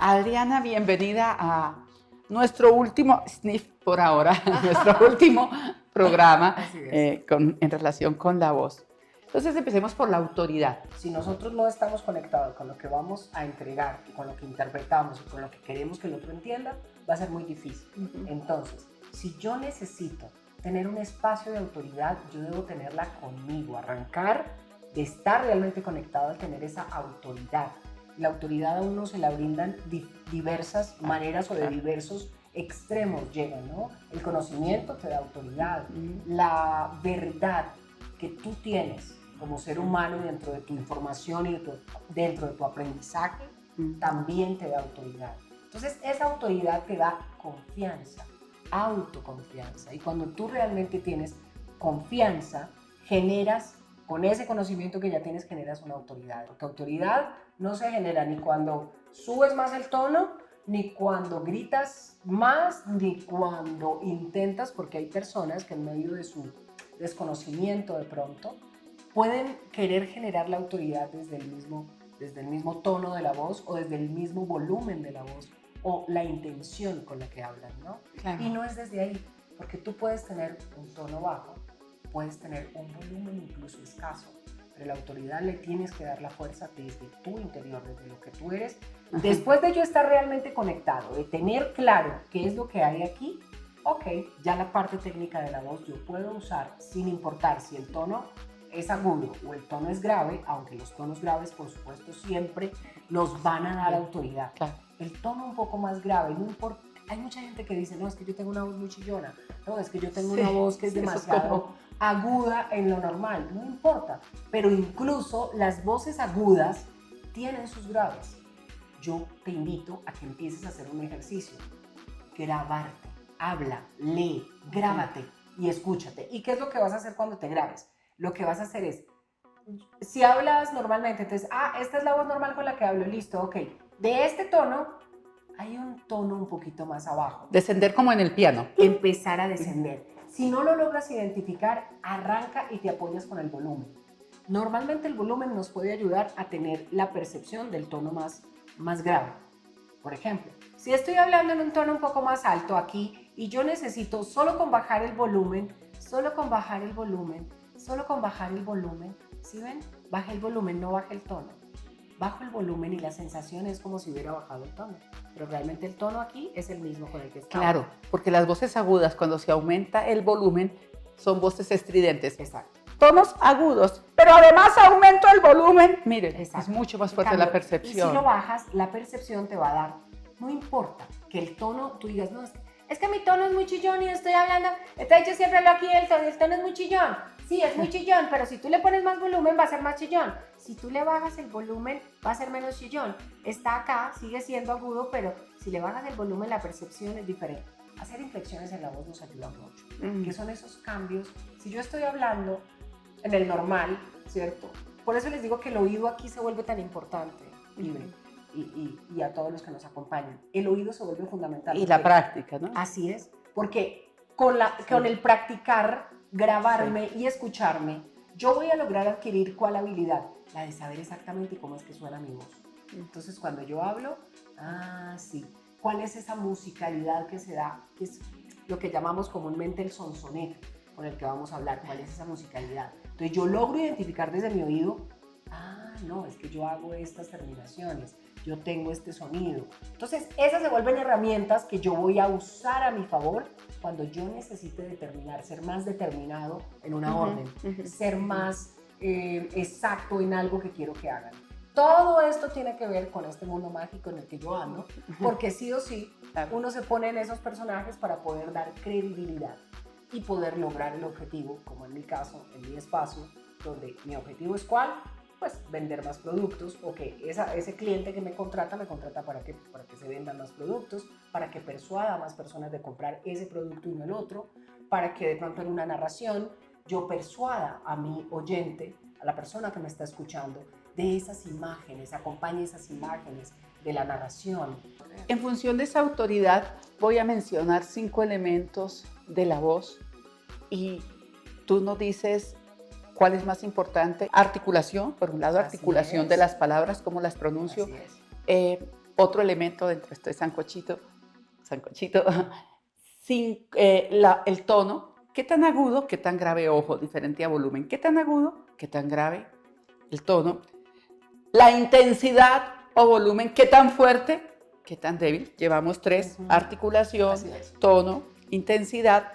Adriana, bienvenida a nuestro último sniff por ahora, nuestro último programa en relación con la voz. Entonces empecemos por la autoridad. Si nosotros no estamos conectados con lo que vamos a entregar, con lo que interpretamos y con lo que queremos que el otro entienda, va a ser muy difícil. Entonces, si yo necesito tener un espacio de autoridad, yo debo tenerla conmigo, arrancar de estar realmente conectado al tener esa autoridad. La autoridad a uno se la brindan diversas maneras o de diversos extremos llegan, ¿no? El conocimiento te da autoridad, la verdad que tú tienes como ser humano dentro de tu información y dentro de tu aprendizaje también te da autoridad. Entonces esa autoridad te da confianza, autoconfianza, y cuando tú realmente tienes confianza, generas, con ese conocimiento que ya tienes, generas una autoridad, porque autoridad no se genera ni cuando subes más el tono, ni cuando gritas más, ni cuando intentas, porque hay personas que en medio de su desconocimiento de pronto pueden querer generar la autoridad desde el mismo tono de la voz o desde el mismo volumen de la voz o la intención con la que hablan, ¿no? Claro. Y no es desde ahí, porque tú puedes tener un tono bajo, puedes tener un volumen incluso escaso, pero la autoridad le tienes que dar la fuerza desde tu interior, desde lo que tú eres. Después de yo estar realmente conectado, de tener claro qué es lo que hay aquí, ok, ya la parte técnica de la voz yo puedo usar sin importar si el tono es agudo o el tono es grave, aunque los tonos graves por supuesto siempre nos van a dar autoridad. Claro. El tono un poco más grave, no importa. Hay mucha gente que dice, no, es que yo tengo una voz muy chillona, no, es que yo tengo una voz que es demasiado aguda en lo normal, no importa, pero incluso las voces agudas tienen sus graves. Yo te invito a que empieces a hacer un ejercicio, grabarte, habla, lee, grábate y escúchate. ¿Y qué es lo que vas a hacer cuando te grabes? Lo que vas a hacer es, si hablas normalmente, entonces, esta es la voz normal con la que hablo, listo, ok, de este tono, hay un tono un poquito más abajo. Descender como en el piano. Empezar a descender. Si no lo logras identificar, arranca y te apoyas con el volumen. Normalmente el volumen nos puede ayudar a tener la percepción del tono más grave. Por ejemplo, si estoy hablando en un tono un poco más alto aquí y yo necesito solo con bajar el volumen, solo con bajar el volumen, solo con bajar el volumen, ¿sí ven? Baja el volumen, no baja el tono. Bajo el volumen y la sensación es como si hubiera bajado el tono, pero realmente el tono aquí es el mismo con el que estamos. Claro, porque las voces agudas, cuando se aumenta el volumen, son voces estridentes. Exacto. Tonos agudos, pero además aumento el volumen. Miren, exacto, es mucho más fuerte la percepción. Y si lo bajas, la percepción te va a dar, no importa que el tono, tú digas, no, es que mi tono es muy chillón y estoy hablando, yo siempre hablo aquí, el tono es muy chillón. Sí, es muy chillón, pero si tú le pones más volumen va a ser más chillón. Si tú le bajas el volumen va a ser menos chillón. Está acá, sigue siendo agudo, pero si le bajas el volumen la percepción es diferente. Hacer inflexiones en la voz nos ayuda mucho. ¿Qué son esos cambios? Si yo estoy hablando en el normal, ¿cierto? Por eso les digo que el oído aquí se vuelve tan importante, y a todos los que nos acompañan. El oído se vuelve fundamental. Y la práctica, ¿no? Así es, porque con el practicar, grabarme y escucharme, yo voy a lograr adquirir ¿cuál habilidad? La de saber exactamente cómo es que suena mi voz. Entonces cuando yo hablo, sí, ¿cuál es esa musicalidad que se da? Que es lo que llamamos comúnmente el sonsonete con el que vamos a hablar. ¿Cuál es esa musicalidad? Entonces yo logro identificar desde mi oído, no, es que yo hago estas terminaciones, yo tengo este sonido. Entonces esas se vuelven herramientas que yo voy a usar a mi favor cuando yo necesite determinar, ser más determinado en una orden, ser más exacto en algo que quiero que hagan. Todo esto tiene que ver con este mundo mágico en el que yo ando, porque sí o sí, uno se pone en esos personajes para poder dar credibilidad y poder lograr el objetivo, como en mi caso, en mi espacio, donde mi objetivo es ¿cuál? Pues vender más productos, o que ese cliente que me contrata para que se vendan más productos, para que persuada a más personas de comprar ese producto y no el otro, para que de pronto en una narración yo persuada a mi oyente, a la persona que me está escuchando, de esas imágenes, acompañe esas imágenes de la narración. En función de esa autoridad voy a mencionar 5 elementos de la voz y tú nos dices cuál es más importante. Articulación, por un lado, articulación de las palabras, cómo las pronuncio. otro elemento dentro de este sancochito, el tono, qué tan agudo, qué tan grave, ojo, diferente a volumen, qué tan agudo, qué tan grave, el tono, la intensidad o volumen, qué tan fuerte, qué tan débil, llevamos 3, articulación, tono, intensidad,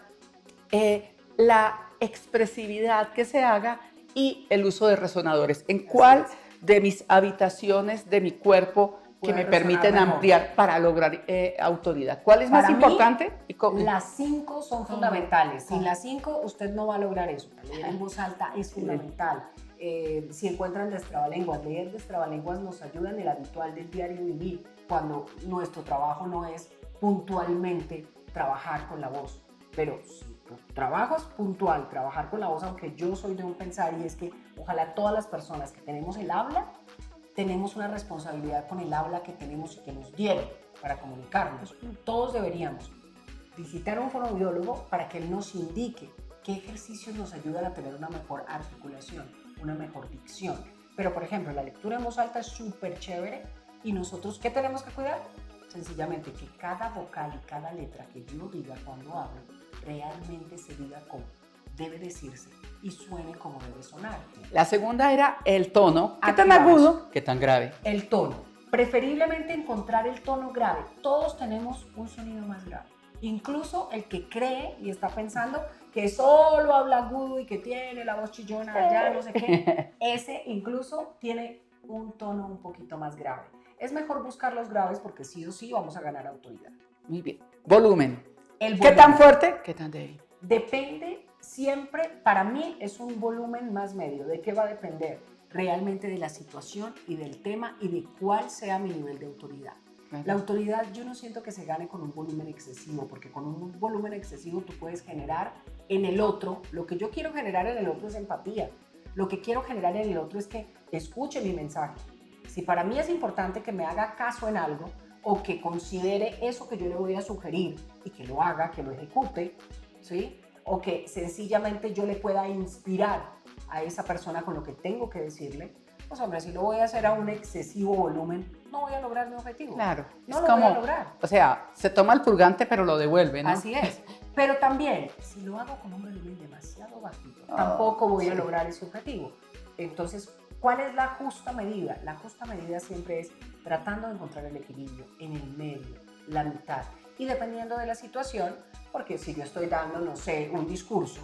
la expresividad que se haga y el uso de resonadores. ¿En cuál de mis habitaciones de mi cuerpo que me permiten ampliar para lograr autoridad? ¿Cuál es más importante? Las 5 son fundamentales. Sin las 5 usted no va a lograr eso. Leer en voz alta es fundamental. Si encuentran leer destrabalenguas nos ayuda en el habitual del diario vivir, cuando nuestro trabajo no es puntualmente trabajar con la voz. Pero si tu trabajo es puntual, trabajar con la voz, aunque yo soy de un pensar, y es que ojalá todas las personas que tenemos el habla, tenemos una responsabilidad con el habla que tenemos y que nos dieron para comunicarnos. Todos deberíamos visitar a un fonoaudiólogo para que él nos indique qué ejercicios nos ayudan a tener una mejor articulación, una mejor dicción. Pero, por ejemplo, la lectura en voz alta es súper chévere y nosotros, ¿qué tenemos que cuidar? Sencillamente que cada vocal y cada letra que yo diga cuando hablo realmente se diga como debe decirse y suene como debe sonar. La segunda era el tono. ¿Qué tan agudo? ¿Qué tan grave? El tono. Preferiblemente encontrar el tono grave. Todos tenemos un sonido más grave. Incluso el que cree y está pensando que solo habla agudo y que tiene la voz chillona allá, no sé qué, ese incluso tiene un tono un poquito más grave. Es mejor buscar los graves porque sí o sí vamos a ganar autoridad. Muy bien. Volumen. El volumen. ¿Qué tan fuerte? ¿Qué tan débil? Depende siempre, para mí es un volumen más medio. ¿De qué va a depender? Realmente de la situación y del tema y de cuál sea mi nivel de autoridad. La autoridad yo no siento que se gane con un volumen excesivo, porque con un volumen excesivo tú puedes generar en el otro, lo que yo quiero generar en el otro es empatía. Lo que quiero generar en el otro es que escuche mi mensaje. Si para mí es importante que me haga caso en algo o que considere eso que yo le voy a sugerir y que lo haga, que lo ejecute, ¿sí? O que sencillamente yo le pueda inspirar a esa persona con lo que tengo que decirle, pues hombre, si lo voy a hacer a un excesivo volumen, no voy a lograr mi objetivo. Claro. No lo voy a lograr. O sea, se toma el purgante pero lo devuelve, ¿no? Así es. Pero también, si lo hago con un volumen demasiado bajito, tampoco voy a lograr ese objetivo. Entonces, ¿cuál es la justa medida? La justa medida siempre es tratando de encontrar el equilibrio en el medio, la mitad. Y dependiendo de la situación, porque si yo estoy dando, no sé, un discurso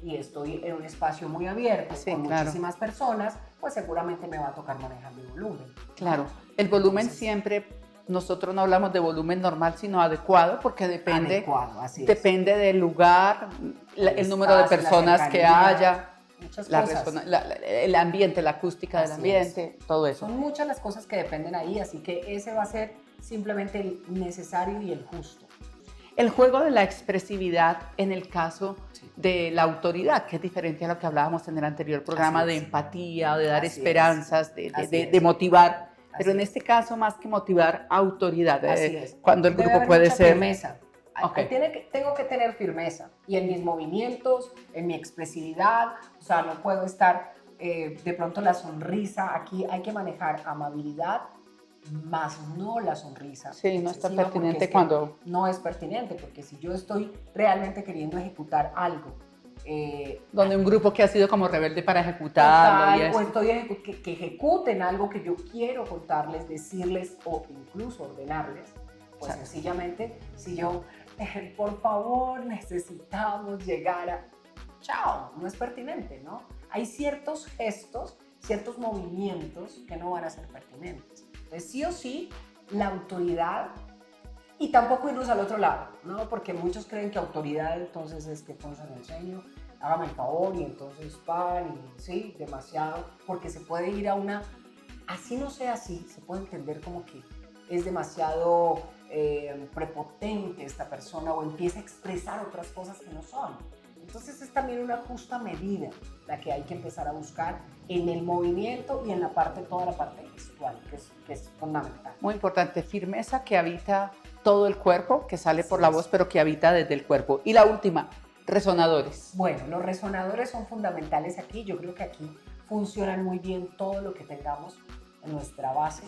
y estoy en un espacio muy abierto con muchísimas personas, pues seguramente me va a tocar manejar mi volumen. Claro, el volumen entonces, siempre, nosotros no hablamos de volumen normal, sino adecuado, porque depende del lugar, el número de personas que haya, muchas cosas. El ambiente, la acústica del ambiente, todo eso. Son muchas las cosas que dependen ahí, así que ese va a ser simplemente el necesario y el justo. El juego de la expresividad en el caso de la autoridad, que es diferente a lo que hablábamos en el anterior programa, de empatía, de dar esperanzas, de motivar. Pero en este caso, más que motivar, autoridad. Cuando el grupo puede ser... Firmeza. Tengo que tener firmeza. Y en mis movimientos, en mi expresividad, o sea, no puedo estar de pronto la sonrisa. Aquí hay que manejar amabilidad, más no la sonrisa. Sí, no está pertinente cuando... No es pertinente, porque si yo estoy realmente queriendo ejecutar algo... donde un grupo que ha sido como rebelde para ejecutarlo. O estoy que ejecuten algo que yo quiero contarles, decirles o incluso ordenarles, pues sencillamente, si yo, por favor, necesitamos llegar a... Chao, no es pertinente, ¿no? Hay ciertos gestos, ciertos movimientos que no van a ser pertinentes. Entonces, sí o sí, la autoridad, y tampoco irnos al otro lado, ¿no? Porque muchos creen que autoridad entonces es que ponse en el ceño, hágame el favor, y entonces van, y sí, demasiado, porque se puede ir a una, así no sea así, se puede entender como que es demasiado prepotente esta persona o empieza a expresar otras cosas que no son. Entonces es también una justa medida la que hay que empezar a buscar en el movimiento y en toda la parte gestual, que es fundamental. Muy importante, firmeza que habita todo el cuerpo, que sale por la voz, pero que habita desde el cuerpo. Y la última, resonadores. Bueno, los resonadores son fundamentales aquí. Yo creo que aquí funcionan muy bien todo lo que tengamos en nuestra base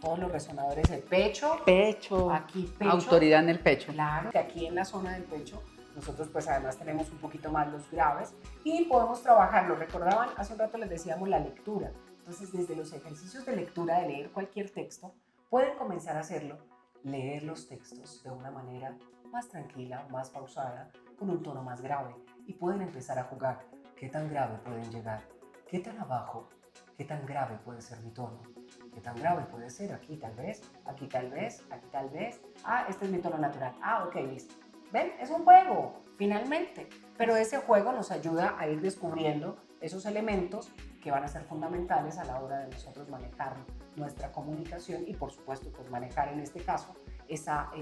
todos los resonadores de pecho, Pecho, aquí pecho, autoridad en el pecho. claro, que aquí en la zona del pecho nosotros pues además tenemos un poquito más los graves y podemos trabajarlo. Recordaban, hace un rato les decíamos la lectura. Entonces desde los ejercicios de lectura, de leer cualquier texto, pueden comenzar a hacerlo, leer los textos de una manera más tranquila, más pausada, con un tono más grave y pueden empezar a jugar. ¿Qué tan grave pueden llegar? ¿Qué tan abajo? ¿Qué tan grave puede ser mi tono? ¿Qué tan grave puede ser? Aquí tal vez, aquí tal vez, aquí tal vez. Ah, este es mi tono natural. Ah, ok, listo. ¿Ven? Es un juego, finalmente. Pero ese juego nos ayuda a ir descubriendo esos elementos que van a ser fundamentales a la hora de nosotros manejar nuestra comunicación y, por supuesto, pues manejar en este caso,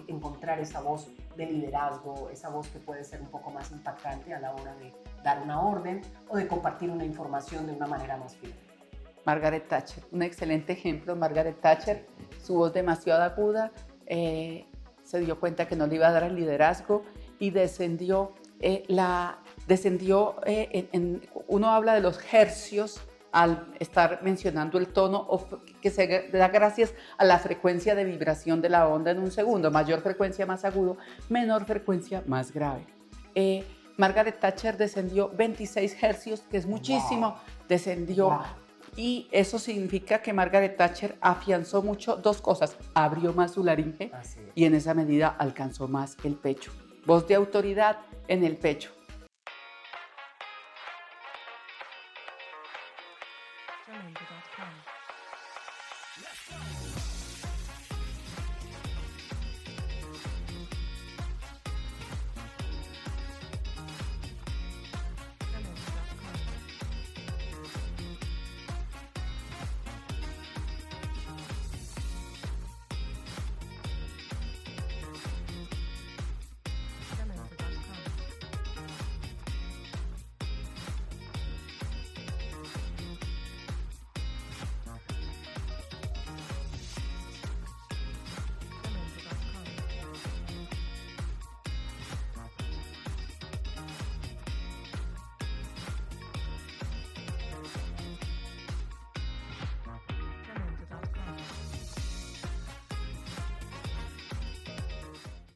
encontrar esa voz de liderazgo, esa voz que puede ser un poco más impactante a la hora de dar una orden o de compartir una información de una manera más firme. Margaret Thatcher, un excelente ejemplo. Margaret Thatcher, su voz demasiado aguda, se dio cuenta que no le iba a dar el liderazgo y descendió, uno habla de los hercios al estar mencionando el tono, que se da gracias a la frecuencia de vibración de la onda en un segundo. Mayor frecuencia, más agudo; menor frecuencia, más grave. Margaret Thatcher descendió 26 hercios, que es muchísimo. Wow. Descendió. Wow. Y eso significa que Margaret Thatcher afianzó mucho dos cosas: abrió más su laringe y en esa medida alcanzó más el pecho. Voz de autoridad en el pecho.